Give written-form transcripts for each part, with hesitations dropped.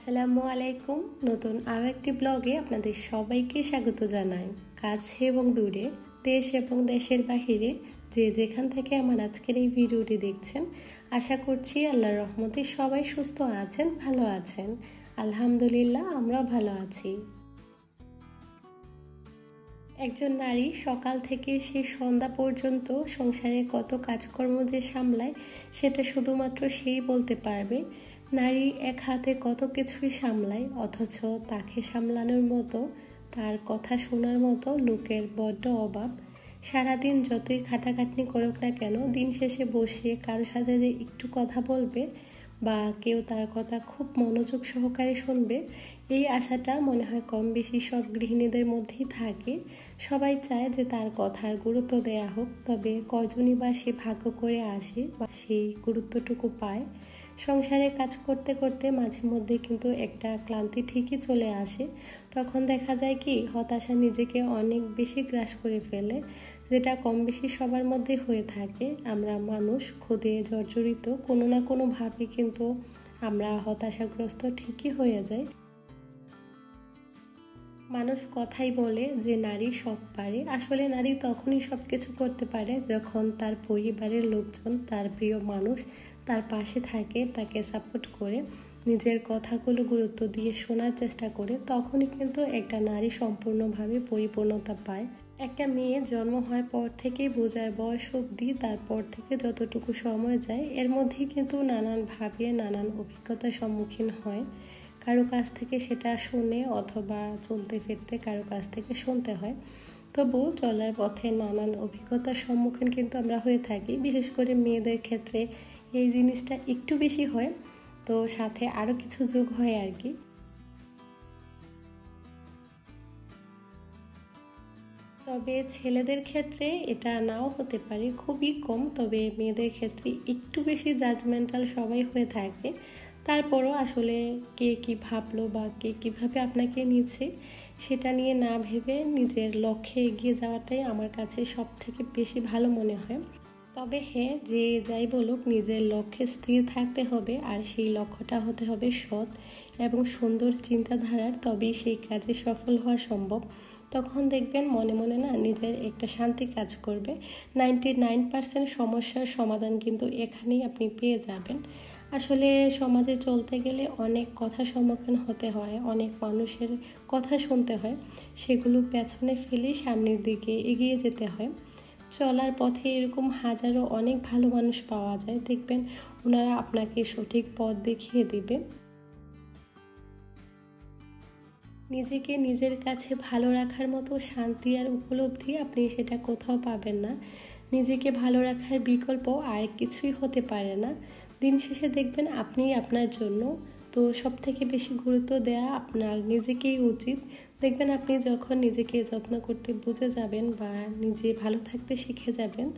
আসসালামু আলাইকুম। নতুন আরও একটি ব্লগে আপনাদের সবাইকে স্বাগত জানাই। কাছে এবং দূরে, দেশ এবং দেশের বাহিরে যে যেখান থেকে আমার আজকের এই ভিডিওটি দেখছেন, আশা করছি আল্লাহর রহমতে সবাই সুস্থ আছেন, ভালো আছেন। আলহামদুলিল্লাহ, আমরাও ভালো আছি। একজন নারী সকাল থেকে সেই সন্ধ্যা পর্যন্ত সংসারে কত কাজকর্ম যে সামলায়, সেটা শুধুমাত্র সেই বলতে পারবে। নারী এক হাতে কত কিছুই সামলায়, অথচ তাকে সামলানোর মতো, তার কথা শোনার মতো লোকের বড্ড অভাব। সারাদিন যতই খাটাখাটনি করুক না কেন, দিন শেষে বসে কারোর সাথে যে একটু কথা বলবে বা কেউ তার কথা খুব মনোযোগ সহকারে শুনবে, এই আশাটা মনে হয় কম বেশি সব গৃহিণীদের মধ্যেই থাকে। সবাই চায় যে তার কথার গুরুত্ব দেয়া হোক, তবে কজনই বা সে ভাগ্য করে আসে বা সেই গুরুত্বটুকু পায়। সংসারে কাজ করতে করতে মাঝে মধ্যে কিন্তু একটা ক্লান্তি ঠিকই চলে আসে। তখন দেখা যায় কি, হতাশা নিজেকে অনেক বেশি গ্রাস করে ফেলে, যেটা কম বেশি সবার মধ্যে হয়ে থাকে। আমরা মানুষ, ক্ষুধে জর্জরিত, কোনো না কোনোভাবে কিন্তু আমরা হতাশাগ্রস্ত ঠিকই হয়ে যাই। মানুষ কথাই বলে যে নারী সব পারে। আসলে নারী তখনই সব কিছু করতে পারে যখন তার পরিবারের লোকজন, তার প্রিয় মানুষ তার পাশে থাকে, তাকে সাপোর্ট করে, নিজের কথাগুলো গুরুত্ব দিয়ে শোনার চেষ্টা করে। তখনই কিন্তু একটা নারী সম্পূর্ণভাবে পরিপূর্ণতা পায়। একটা মেয়ে জন্ম হওয়ার পর থেকেই বোঝার বয়স অবধি, তারপর থেকে যতটুকু সময় যায়, এর মধ্যেই কিন্তু নানানভাবে নানান অভিজ্ঞতার সম্মুখীন হয়। কারো কাছ থেকে সেটা শুনে অথবা চলতে ফিরতে কারো কাছ থেকে শুনতে হয়। তবু চলার পথে নানান অভিজ্ঞতার সম্মুখীন কিন্তু আমরা হয়ে থাকি। বিশেষ করে মেয়েদের ক্ষেত্রে এই জিনিসটা একটু বেশি হয়, তো সাথে আরও কিছু যোগ হয় আর কি। তবে ছেলেদের ক্ষেত্রে এটা নাও হতে পারে, খুবই কম। তবে মেয়েদের ক্ষেত্রে একটু বেশি জাজমেন্টাল সবাই হয়ে থাকে। তারপরও আসলে কে কি ভাবলো বা কে কিভাবে আপনাকে নিচ্ছে, সেটা নিয়ে না ভেবে নিজের লক্ষ্যে এগিয়ে যাওয়াটাই আমার কাছে সব থেকে বেশি ভালো মনে হয়। তবে হ্যাঁ, যে যাই বলুক, নিজের লক্ষ্যে স্থির থাকতে হবে, আর সেই লক্ষ্যটা হতে হবে সৎ এবং সুন্দর চিন্তাধারার, তবেই সেই কাজে সফল হওয়া সম্ভব। তখন দেখবেন মনে মনে না নিজের একটা শান্তি কাজ করবে। 99% সমস্যার সমাধান কিন্তু এখানেই আপনি পেয়ে যাবেন। আসলে সমাজে চলতে গেলে অনেক কথার সম্মুখীন হতে হয়, অনেক মানুষের কথা শুনতে হয়, সেগুলো পেছনে ফেলে সামনের দিকে এগিয়ে যেতে হয়। চলার পথে এরকম হাজারো অনেক ভালো মানুষ পাওয়া যায়, দেখবেন ওনারা আপনাকে সঠিক পথ দেখিয়ে দিবে। নিজেকে নিজের কাছে ভালো রাখার মতো শান্তি আর উপলব্ধি আপনি সেটা কোথাও পাবেন না। নিজেকে ভালো রাখার বিকল্প আর কিছুই হতে পারে না। দিন শেষে দেখবেন আপনি আপনার জন্য, তো সব থেকে বেশি গুরুত্ব দেওয়া আপনার নিজেকেই উচিত। দেখবেন আপনি যখন নিজেকে যত্ন করতে বুঝে যাবেন বা নিজে ভালো থাকতে শিখে যাবেন,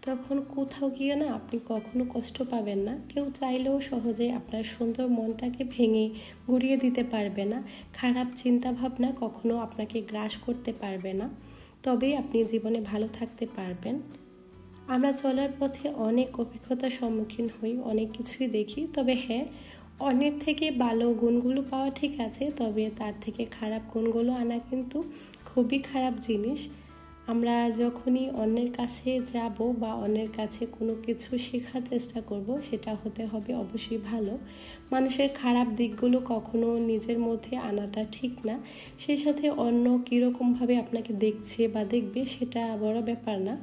তখন কোথাও গিয়ে না আপনি কখনো কষ্ট পাবেন না। কেউ চাইলেও সহজে আপনার সুন্দর মনটাকে ভেঙে গুঁড়িয়ে দিতে পারবে না। খারাপ চিন্তা ভাবনা কখনো আপনাকে গ্রাস করতে পারবে না। তবেই আপনি জীবনে ভালো থাকতে পারবেন। আমরা চলার পথে অনেক অভিজ্ঞতার সম্মুখীন হই, অনেক কিছুই দেখি। তবে হ্যাঁ, অন্যের থেকে ভালো গুণগুলো পাওয়া ঠিক আছে, তবে তার থেকে খারাপ গুণগুলো আনা কিন্তু খুবই খারাপ জিনিস। আমরা যখনই অন্যের কাছে যাব বা অন্যের কাছে কোনো কিছু শেখার চেষ্টা করব, সেটা হতে হবে অবশ্যই ভালো। মানুষের খারাপ দিকগুলো কখনো নিজের মধ্যে আনাটা ঠিক না। সেই সাথে অন্য কীরকমভাবে আপনাকে দেখছে বা দেখবে, সেটা বড় ব্যাপার না।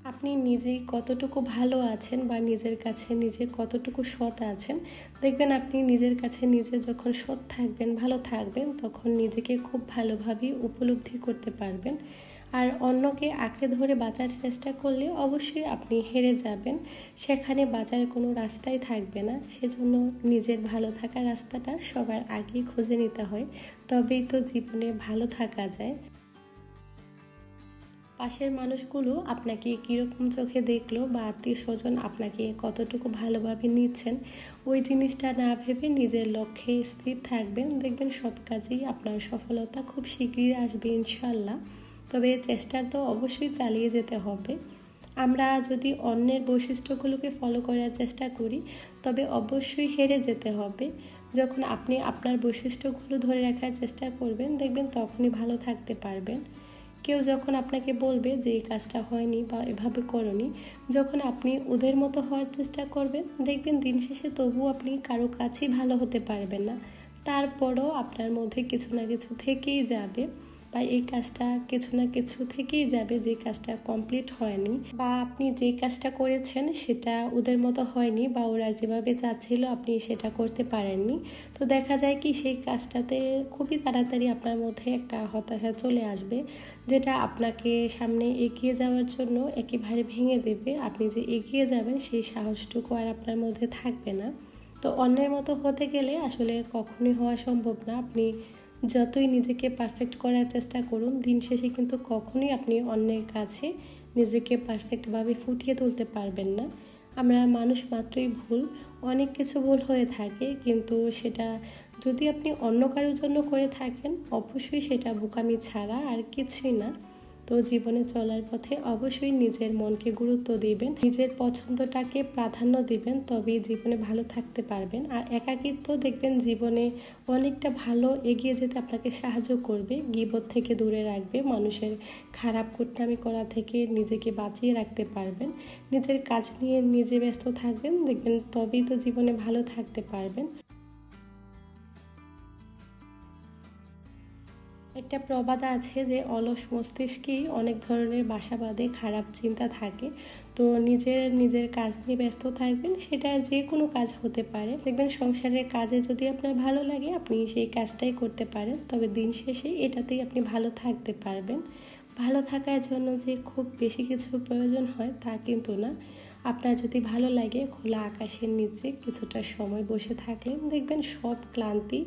আপনি নিজেই কতটুকু ভালো আছেন বা নিজের কাছে নিজে কতটুকু সৎ আছেন, দেখবেন আপনি নিজের কাছে নিজে যখন সৎ থাকবেন, ভালো থাকবেন, তখন নিজেকে খুব ভালোভাবে উপলব্ধি করতে পারবেন। আর অন্যকে আঁকড়ে ধরে বাঁচার চেষ্টা করলে অবশ্যই আপনি হেরে যাবেন, সেখানে বাঁচার কোনো রাস্তাই থাকবে না। সেজন্য নিজের ভালো থাকার রাস্তাটা সবার আগেই খুঁজে নিতে হয়, তবেই তো জীবনে ভালো থাকা যায়। পাশের মানুষগুলো আপনাকে কীরকম চোখে দেখলো বা আত্মীয় স্বজন আপনাকে কতটুকু ভালোভাবে নিচ্ছেন, ওই জিনিসটা না ভেবে নিজের লক্ষ্যে স্থির থাকবেন, দেখবেন সব কাজেই আপনার সফলতা খুব শীঘ্রই আসবে ইনশাল্লাহ। তবে চেষ্টা তো অবশ্যই চালিয়ে যেতে হবে। আমরা যদি অন্যের বৈশিষ্ট্যগুলোকে ফলো করার চেষ্টা করি, তবে অবশ্যই হেরে যেতে হবে। যখন আপনি আপনার বৈশিষ্ট্যগুলো ধরে রাখার চেষ্টা করবেন, দেখবেন তখনই ভালো থাকতে পারবেন। কেউ যখন আপনাকে বলবে যে এই কাজটা হয়নি বা এভাবে করনি, যখন আপনি ওদের মতো হওয়ার চেষ্টা করবেন, দেখবেন দিন শেষে তবুও আপনি কারো কাছেই ভালো হতে পারবেন না। তারপরও আপনার মধ্যে কিছু না কিছু থেকেই যাবে, বা এই কাজটা কিছু না কিছু থেকেই যাবে যে কাজটা কমপ্লিট হয়নি, বা আপনি যে কাজটা করেছেন সেটা ওদের মতো হয়নি, বা ওরা যেভাবে চাচ্ছিল আপনি সেটা করতে পারেননি। তো দেখা যায় কি সেই কাজটাতে খুবই তাড়াতাড়ি আপনার মধ্যে একটা হতাশা চলে আসবে, যেটা আপনাকে সামনে এগিয়ে যাওয়ার জন্য একেবারে ভেঙে দেবে। আপনি যে এগিয়ে যাবেন সেই সাহসটুকু আর আপনার মধ্যে থাকবে না। তো অন্যের মতো হতে গেলে আসলে কখনোই হওয়া সম্ভব না। আপনি যতই নিজেকে পারফেক্ট করার চেষ্টা করুন, দিন শেষে কিন্তু কখনোই আপনি অন্যের কাছে নিজেকে পারফেক্টভাবে ফুটিয়ে তুলতে পারবেন না। আমরা মানুষ মাত্রই ভুল, অনেক কিছু ভুল হয়ে থাকে, কিন্তু সেটা যদি আপনি অন্য কারোর জন্য করে থাকেন, অবশ্যই সেটা বোকামি ছাড়া আর কিছুই না। তো জীবনে চলার পথে অবশ্যই নিজের মনকে গুরুত্ব দিবেন, নিজের পছন্দটাকে প্রাধান্য দিবেন, তবেই জীবনে ভালো থাকতে পারবেন। আর একাকিত্ব দেখবেন জীবনে অনেকটা ভালো এগিয়ে যেতে আপনাকে সাহায্য করবে, গীবত থেকে দূরে রাখবে, মানুষের খারাপ কুটনামি করা থেকে নিজেকে বাঁচিয়ে রাখতে পারবেন। নিজের কাজ নিয়ে নিজে ব্যস্ত থাকবেন, দেখবেন তবেই তো জীবনে ভালো থাকতে পারবেন। একটা প্রবাদ আছে যে অলস মস্তিষ্কেই অনেক ধরনের বাসা বাঁধে, খারাপ চিন্তা থাকে। তো নিজের কাজ নিয়ে ব্যস্ত থাকবেন, সেটা যে কোনো কাজ হতে পারে। দেখবেন সংসারের কাজে যদি আপনার ভালো লাগে, আপনি সেই কাজটাই করতে পারেন, তবে দিন শেষে এটাতেই আপনি ভালো থাকতে পারবেন। ভালো থাকার জন্য যে খুব বেশি কিছু প্রয়োজন হয় তা কিন্তু না। আপনার যদি ভালো লাগে খোলা আকাশের নিচে কিছুটা সময় বসে থাকলেন, দেখবেন সব ক্লান্তি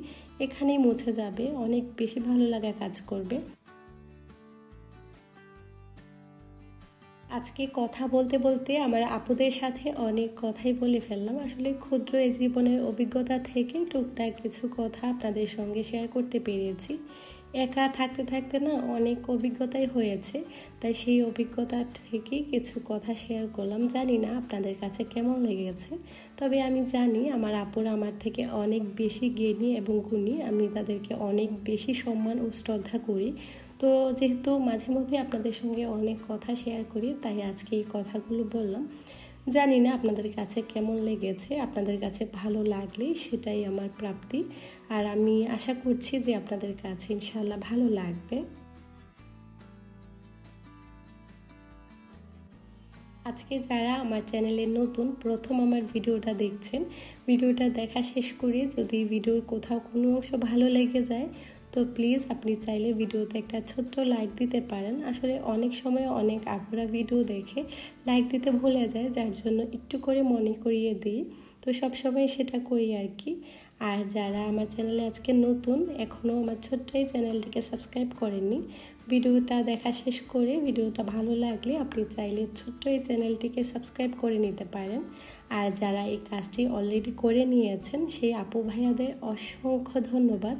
এখানেই মুছে যাবে, অনেক বেশি ভালো লাগা কাজ করবে। আজকে কথা বলতে বলতে আমার আপুদের সাথে অনেক কথাই বলে ফেললাম। আসলে ক্ষুদ্র এই জীবনের অভিজ্ঞতা থেকে টুকটাক কিছু কথা আপনাদের সঙ্গে শেয়ার করতে পেরেছি। একা থাকতে থাকতে না অনেক অভিজ্ঞতাই হয়েছে, তাই সেই অভিজ্ঞতা থেকেই কিছু কথা শেয়ার করলাম। জানি না আপনাদের কাছে কেমন লেগেছে, তবে আমি জানি আমার আপুরা আমার থেকে অনেক বেশি জ্ঞানী এবং গুণী, আমি তাদেরকে অনেক বেশি সম্মান ও শ্রদ্ধা করি। তো যেহেতু মাঝে মধ্যে আপনাদের সঙ্গে অনেক কথা শেয়ার করি, তাই আজকে এই কথাগুলো বললাম। জানি না আপনাদের কাছে কেমন লেগেছে, আপনাদের কাছে ভালো লাগলে সেটাই আমার প্রাপ্তি, আর আমি আশা করছি যে আপনাদের কাছে ইনশাআল্লাহ ভালো লাগবে। আজকে যারা আমার চ্যানেলে নতুন প্রথম আমার ভিডিওটা দেখছেন, ভিডিওটা দেখা শেষ করে যদি ভিডিওর কোথাও কোনো অংশ ভালো লেগে যায়, তো প্লিজ আপনি চাইলে ভিডিওতে একটা ছোট্ট লাইক দিতে পারেন। আসলে অনেক সময় অনেক আপুরা ভিডিও দেখে লাইক দিতে ভুলে যায়, যার জন্য একটু করে মনে করিয়ে দিই। তো সবসময় সেটা করি আর কি। আর যারা আমার চ্যানেলে আজকে নতুন, এখনও আমার ছোট্ট এই চ্যানেলটিকে সাবস্ক্রাইব করেননি, ভিডিওটা দেখা শেষ করে ভিডিওটা ভালো লাগলে আপনি চাইলে ছোট্ট এই চ্যানেলটিকে সাবস্ক্রাইব করে নিতে পারেন। আর যারা এই কাজটি অলরেডি করে নিয়েছেন, সেই আপু ভাইয়াদের অসংখ্য ধন্যবাদ।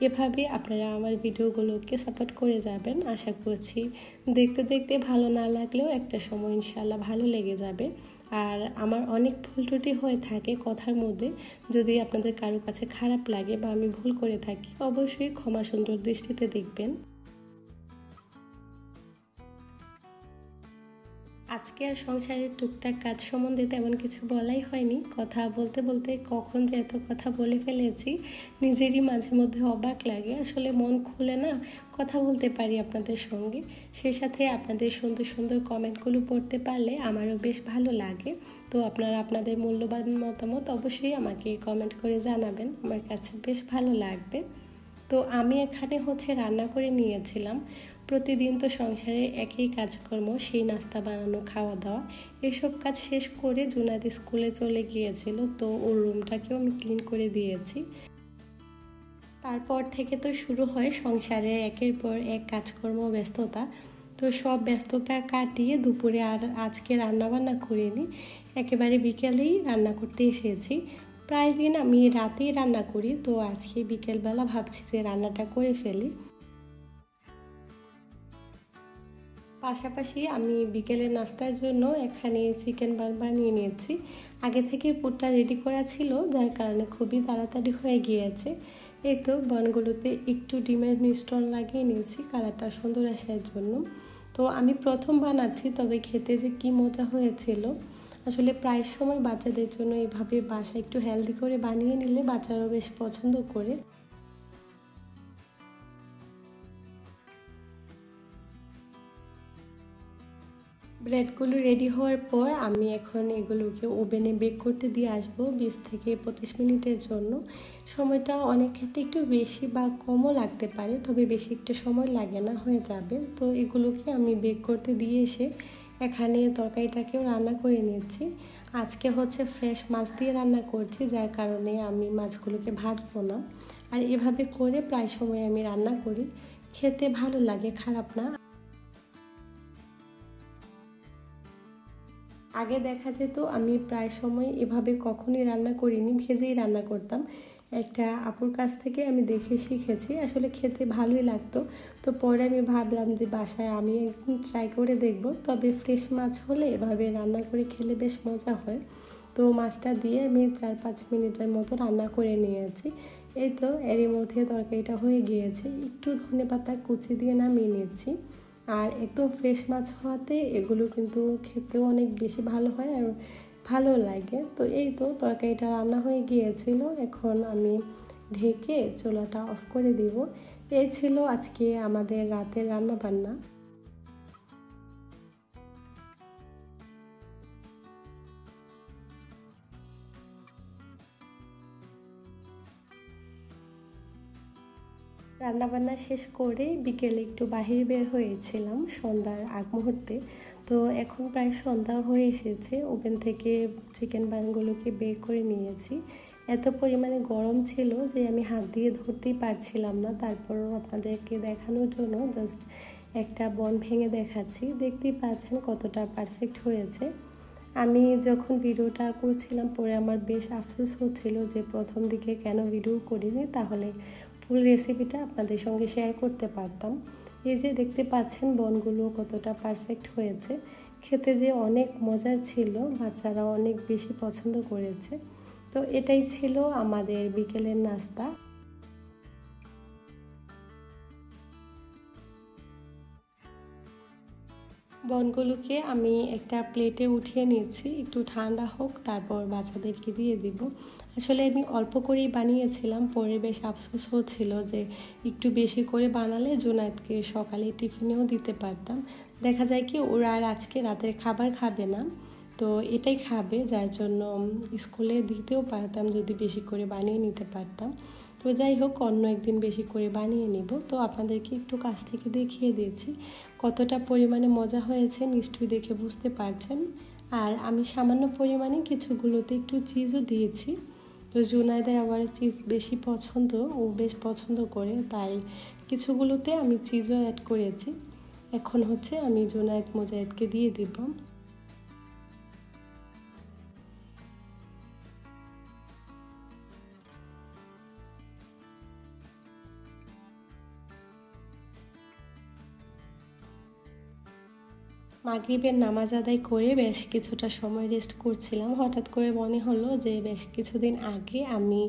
এভাবে আপনারা আমার ভিডিওগুলোকে সাপোর্ট করে যাবেন। আশা করছি দেখতে দেখতে ভালো না লাগলেও একটা সময় ইনশাআল্লাহ ভালো লেগে যাবে। আর আমার অনেক ভুল ত্রুটি হয়ে থাকে কথার মধ্যে, যদি আপনাদের কারো কাছে খারাপ লাগে বা আমি ভুল করে থাকি, অবশ্যই ক্ষমা সুন্দর দৃষ্টিতে দেখবেন। আজকে আর সংসারের টুকটাক কাজ সম্বন্ধে তেমন কিছু বলাই হয়নি। কথা বলতে বলতে কখন যে এত কথা বলে ফেলেছি নিজেরই মাঝে মধ্যে অবাক লাগে। আসলে মন খুলে না কথা বলতে পারি আপনাদের সঙ্গে, সেই সাথে আপনাদের সুন্দর সুন্দর কমেন্টগুলো পড়তে পারলে আমারও বেশ ভালো লাগে। তো আপনারা আপনাদের মূল্যবান মতামত অবশ্যই আমাকে কমেন্ট করে জানাবেন, আমার কাছে বেশ ভালো লাগবে। তো আমি এখানে রান্না করে নিয়েছিলাম। প্রতিদিন তো সংসারে একই কাজকর্ম, সেই নাস্তা বানানো, খাওয়া দাওয়া, এসব কাজ শেষ করে জুনাদ স্কুলে চলে গিয়েছিল, তো ওর রুমটাকেও আমি ক্লিন করে দিয়েছি। তারপর থেকে তো শুরু হয় সংসারের একের পর এক কাজকর্ম, ব্যস্ততা। তো সব ব্যস্ততা কাটিয়ে দুপুরে আর আজকে রান্নাবান্না করিনি, একেবারে বিকেলেই রান্না করতে এসেছি। প্রায় দিন আমি রাতেই রান্না করি, তো আজকে বিকেলবেলা ভাবছি যে রান্নাটা করে ফেলি। পাশাপাশি আমি বিকেলের নাস্তার জন্য এখানে চিকেন বান বানিয়ে নিয়েছি। আগে থেকে পুরটা রেডি করা ছিল, যার কারণে খুবই তাড়াতাড়ি হয়ে গিয়েছে। এই তো বনগুলোতে একটু ডিমের মিশ্রণ লাগিয়ে নিয়েছি কালারটা সুন্দর আসার জন্য। তো আমি প্রথম বানাচ্ছি, তবে খেতে যে কি মজা হয়েছিল। আসলে প্রায় সময় বাচ্চাদের জন্য এভাবে বাসায় একটু হেলদি করে বানিয়ে নিলে বাচ্চারাও বেশ পছন্দ করে। ব্রেডগুলো রেডি হওয়ার পর আমি এখন এগুলোকে ওভেনে বেক করতে দিয়ে আসবো 20 থেকে 25 মিনিটের জন্য। সময়টা অনেক ক্ষেত্রে একটু বেশি বা কমও লাগতে পারে, তবে বেশি একটু সময় লাগে না, হয়ে যাবে। তো এগুলোকে আমি বেক করতে দিয়ে এসে এখানে তরকারিটাকেও রান্না করে নিয়েছি। আজকে হচ্ছে ফ্রেশ মাছ দিয়ে রান্না করছি, যার কারণে আমি মাছগুলোকে ভাজবো না। আর এভাবে করে প্রায় সময় আমি রান্না করি, খেতে ভালো লাগে, খারাপ না। আগে দেখা যেত আমি প্রায় সময় এভাবে কখনই রান্না করিনি, ভেজেই রান্না করতাম। একটা আপুর কাছ থেকে আমি দেখে শিখেছি, আসলে খেতে ভালোই লাগতো। তো পরে আমি ভাবলাম যে বাসায় আমি একদিন ট্রাই করে দেখব, তবে ফ্রেশ মাছ হলে এভাবে রান্না করে খেলে বেশ মজা হয়। তো মাছটা দিয়ে আমি 4-5 মিনিটের মতো রান্না করে নিয়েছি। এই তো এরই মধ্যে তরকারিটা হয়ে গিয়েছে, একটু ধনেপাতা কুচি দিয়ে নামিয়ে নিয়েছি। আর একদম ফ্রেশ মাছ হওয়াতে এগুলো কিন্তু খেতেও অনেক বেশি ভালো হয় আর ভালো লাগে। তো এই তো তরকারিটা রান্না হয়ে গিয়েছিল, এখন আমি ঢেকে চুলাটা অফ করে দিব। এই ছিল আজকে আমাদের রাতের রান্না বান্না। রান্নাবান্না শেষ করে বিকেলে একটু বাহিরে বের হয়েছিলাম সন্ধ্যার আগ মুহূর্তে। তো এখন প্রায় সন্ধ্যা হয়ে এসেছে, ওভেন থেকে চিকেন বানগুলোকে বের করে নিয়েছি। এত পরিমাণে গরম ছিল যে আমি হাত দিয়ে ধরতেই পারছিলাম না, তারপরও আপনাদেরকে দেখানোর জন্য জাস্ট একটা বন ভেঙে দেখাচ্ছি। দেখতেই পাচ্ছেন কতটা পারফেক্ট হয়েছে। আমি যখন ভিডিওটা করছিলাম পরে আমার বেশ আফসোস হচ্ছিল যে প্রথম দিকে কেন ভিডিও করিনি, তাহলে ফুল রেসিপিটা আপনাদের সঙ্গে শেয়ার করতে পারতাম। এই যে দেখতে পাচ্ছেন বনগুলো কতটা পারফেক্ট হয়েছে, খেতে যে অনেক মজার ছিল, বাচ্চারা অনেক বেশি পছন্দ করেছে। তো এটাই ছিল আমাদের বিকেলের নাস্তা। বনগুলোকে আমি একটা প্লেটে উঠিয়ে নিয়েছি, একটু ঠান্ডা হোক তারপর বাচ্চাদেরকে দিয়ে দিব। আসলে আমি অল্প করেই বানিয়েছিলাম, পরে বেশ আফসোস হচ্ছিল যে একটু বেশি করে বানালে জুনায়েদকে সকালে টিফিনেও দিতে পারতাম। দেখা যায় কি ওরা আর আজকে রাতের খাবার খাবে না, তো এটাই খাবে, যার জন্য স্কুলে দিতেও পারতাম যদি বেশি করে বানিয়ে নিতে পারতাম। তো যাই হোক, অন্য একদিন বেশি করে বানিয়ে নিব। তো আপনাদেরকে একটু কাছ থেকে দেখিয়ে দিয়েছি কতটা পরিমাণে মজা হয়েছে, নিশ্চয়ই দেখে বুঝতে পারছেন। আর আমি সামান্য পরিমাণে কিছুগুলোতে একটু চিজও দিয়েছি। তো জুনায়েদের আবার চিজ বেশি পছন্দ, ও বেশ পছন্দ করে, তাই কিছুগুলোতে আমি চিজও অ্যাড করেছি। এখন হচ্ছে আমি জুনায়েদ মোজায়েদকে দিয়ে দিব। মাগরিবের নামাজ আদায় করে বেশ কিছুটা সময় রেস্ট করছিলাম, হঠাৎ করে মনে হলো যে বেশ কিছুদিন আগে আমি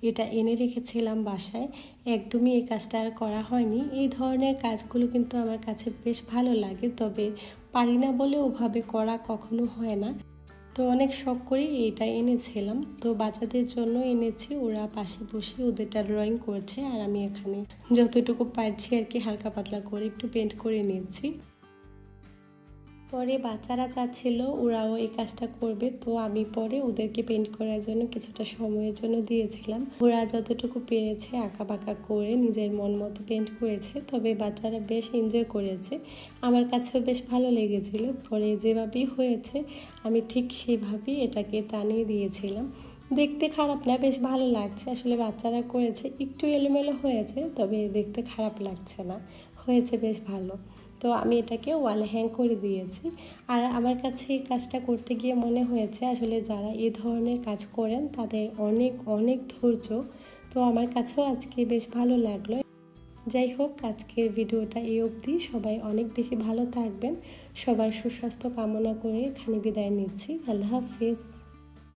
এটা এনে রেখেছিলাম বাসায়, একদমই এই কাজটা আর করা হয়নি। এই ধরনের কাজগুলো কিন্তু আমার কাছে বেশ ভালো লাগে, তবে পারি না বলে ওভাবে করা কখনো হয় না। তো অনেক শখ করে এইটা এনেছিলাম, তো বাচ্চাদের জন্য এনেছি, ওরা পাশে বসে ওদেরটা ড্রয়িং করছে আর আমি এখানে যতটুকু পারছি আর কি হালকা পাতলা করে একটু পেন্ট করে নিয়েছি। পরে বাচ্চারা চাচ্ছিল ওরাও এই কাজটা করবে, তো আমি পরে ওদেরকে পেন্ট করার জন্য কিছুটা সময়ের জন্য দিয়েছিলাম। ওরা যতটুকু পেরেছে আঁকা বাঁকা করে নিজের মন মতো পেন্ট করেছে, তবে বাচ্চারা বেশ এনজয় করেছে, আমার কাছেও বেশ ভালো লেগেছিল। পরে যেভাবেই হয়েছে আমি ঠিক সেভাবেই এটাকে টানিয়ে দিয়েছিলাম। দেখতে খারাপ না, বেশ ভালো লাগছে। আসলে বাচ্চারা করেছে, একটু এলোমেলো হয়েছে, তবে দেখতে খারাপ লাগছে না, হয়েছে বেশ ভালো। তো আমি এটাকে ওয়ালে হ্যাং করে দিয়েছি। আর আমার কাছে এই কাজটা করতে গিয়ে মনে হয়েছে আসলে যারা এই ধরনের কাজ করেন তাদের অনেক অনেক ধৈর্য। তো আমার কাছেও আজকে বেশ ভালো লাগলো, যাই হোক, আজকের ভিডিওটা এই অবধি। সবাই অনেক বেশি ভালো থাকবেন। সবার সুস্বাস্থ্য কামনা করে এখানে বিদায় নিচ্ছি। আল্লাহ হাফিজ।